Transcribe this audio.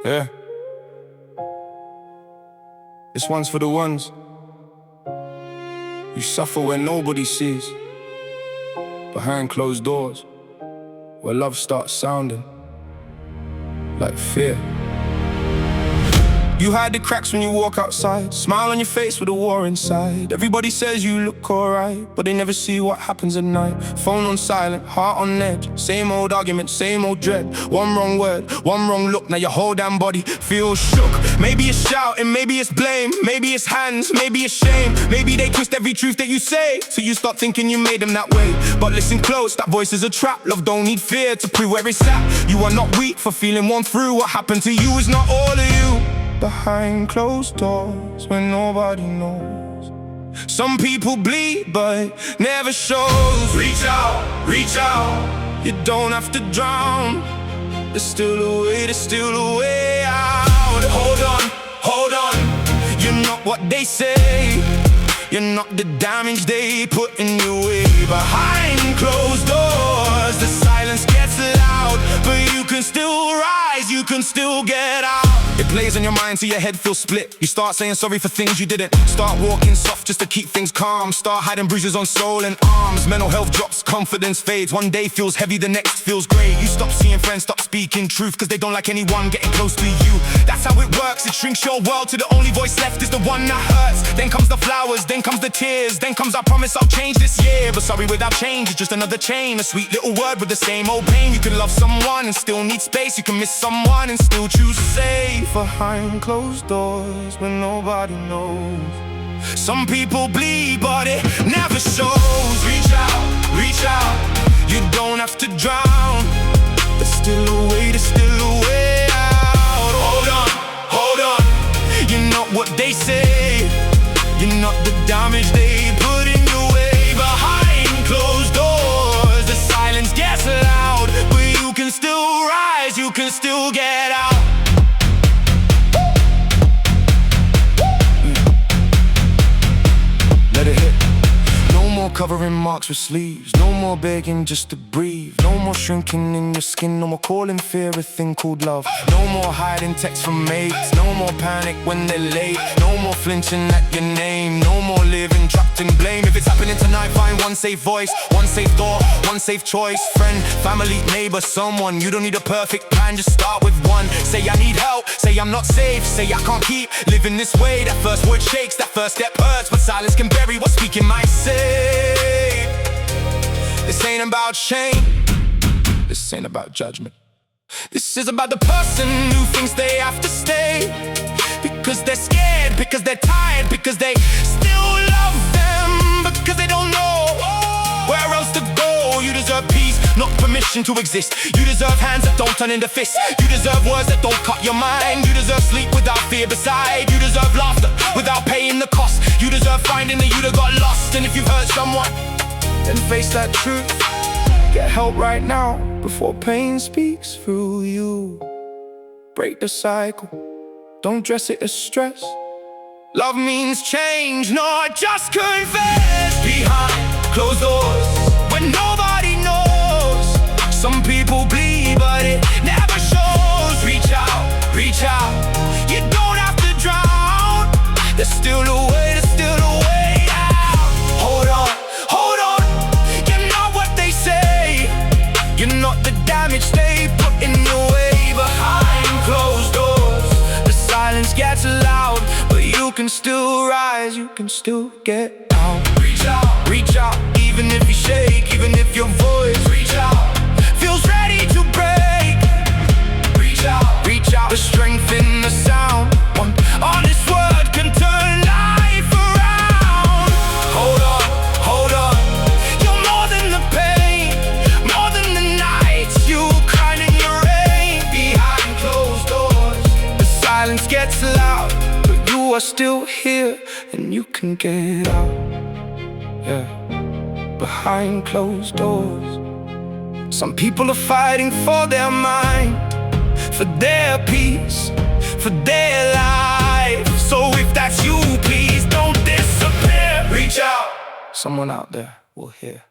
Yeah. This one's for the ones you suffer when nobody sees, behind closed doors, where love starts sounding like fear. You hide the cracks when you walk outside, smile on your face with a war inside. Everybody says you look alright, but they never see what happens at night. Phone on silent, heart on edge, same old argument, same old dread. One wrong word, one wrong look, now your whole damn body feels shook. Maybe it's shouting, maybe it's blame, maybe it's hands, maybe it's shame. Maybe they twist every truth that you say, so you start thinking you made them that way. But listen close, that voice is a trap. Love don't need fear to prove where it's at. You are not weak for feeling one through. What happened to you is not all of you. Behind closed doors, when nobody knows. Some people bleed, but never shows. Reach out, reach out. You don't have to drown. There's still a way, there's still a way out. Hold on, hold on. You're not what they say. You're not the damage they put in your way. Behind closed doors, the silence gets loud, but you can still rise, you can still get out. It plays on your mind till your head feels split. You start saying sorry for things you didn't. Start walking soft just to keep things calm. Start hiding bruises on soul and arms. Mental health drops, confidence fades. One day feels heavy, the next feels great. You stop seeing friends, stop speaking truth, cause they don't like anyone getting close to you. That's how it works, it shrinks your world till the only voice left is the one that hurts. Then comes the flowers, then comes the tears, then comes I promise I'll change this year. But sorry without change, it's just another chain. A sweet little word with the same old pain. You can love someone and still need space. You can miss someone and still choose to say. Behind closed doors when nobody knows. Some people bleed, but it never shows. Reach out, reach out. You don't have to drown. There's still a way, there's still a way out. Hold on, hold on. You're not what they say. You're not the damage they put in your way. Behind closed doors, the silence gets loud, but you can still rise, you can still get out. Let it hit. No more covering marks with sleeves. No more begging just to breathe. No more shrinking in your skin. No more calling fear a thing called love. No more hiding texts from mates. No more panic when they're late. No more flinching at your name. No more living trapped in blame. If it's happening tonight, find one safe voice, one safe door, one safe choice. Friend, family, neighbor, someone. You don't need a perfect plan, just start with one. Say I need help, say I'm not safe, say I can't keep living this way. That first word shakes, that first step hurts, but silence can bury what speaking might say. This ain't about shame, this ain't about judgment. This is about the person who thinks they have to stay because they're scared, because they're tired, because they still love them, because they don't know where else to go. You deserve peace, not permission to exist. You deserve hands that don't turn into fists. You deserve words that don't cut your mind. You deserve sleep without fear beside. You deserve laughter without paying the cost. You deserve finding the you that got lost. And if you've hurt someone, then face that truth. Get help right now before pain speaks through you. Break the cycle, don't dress it as stress. Love means change, not just confess. Behind closed doors, when nobody knows. Some people bleed, but it never shows. Reach out, reach out. You don't have to drown. There's still a way, there's still a way out. Hold on, hold on. You're not what they say. You're not the damage they put in your way. Behind closed doors, the silence gets loud, but you can still rise, you can still get out. Reach out, even if you shake, even if your voice reach out feels ready to break. Reach out, the strength in the sound. One honest word can turn life around. Hold on, you're more than the pain, more than the nights you cried in your rain. Behind closed doors, the silence gets loud, but you are still here and you can get out. Yeah, behind closed doors. Some people are fighting for their mind, for their peace, for their life. So if that's you, please don't disappear. Reach out, someone out there will hear.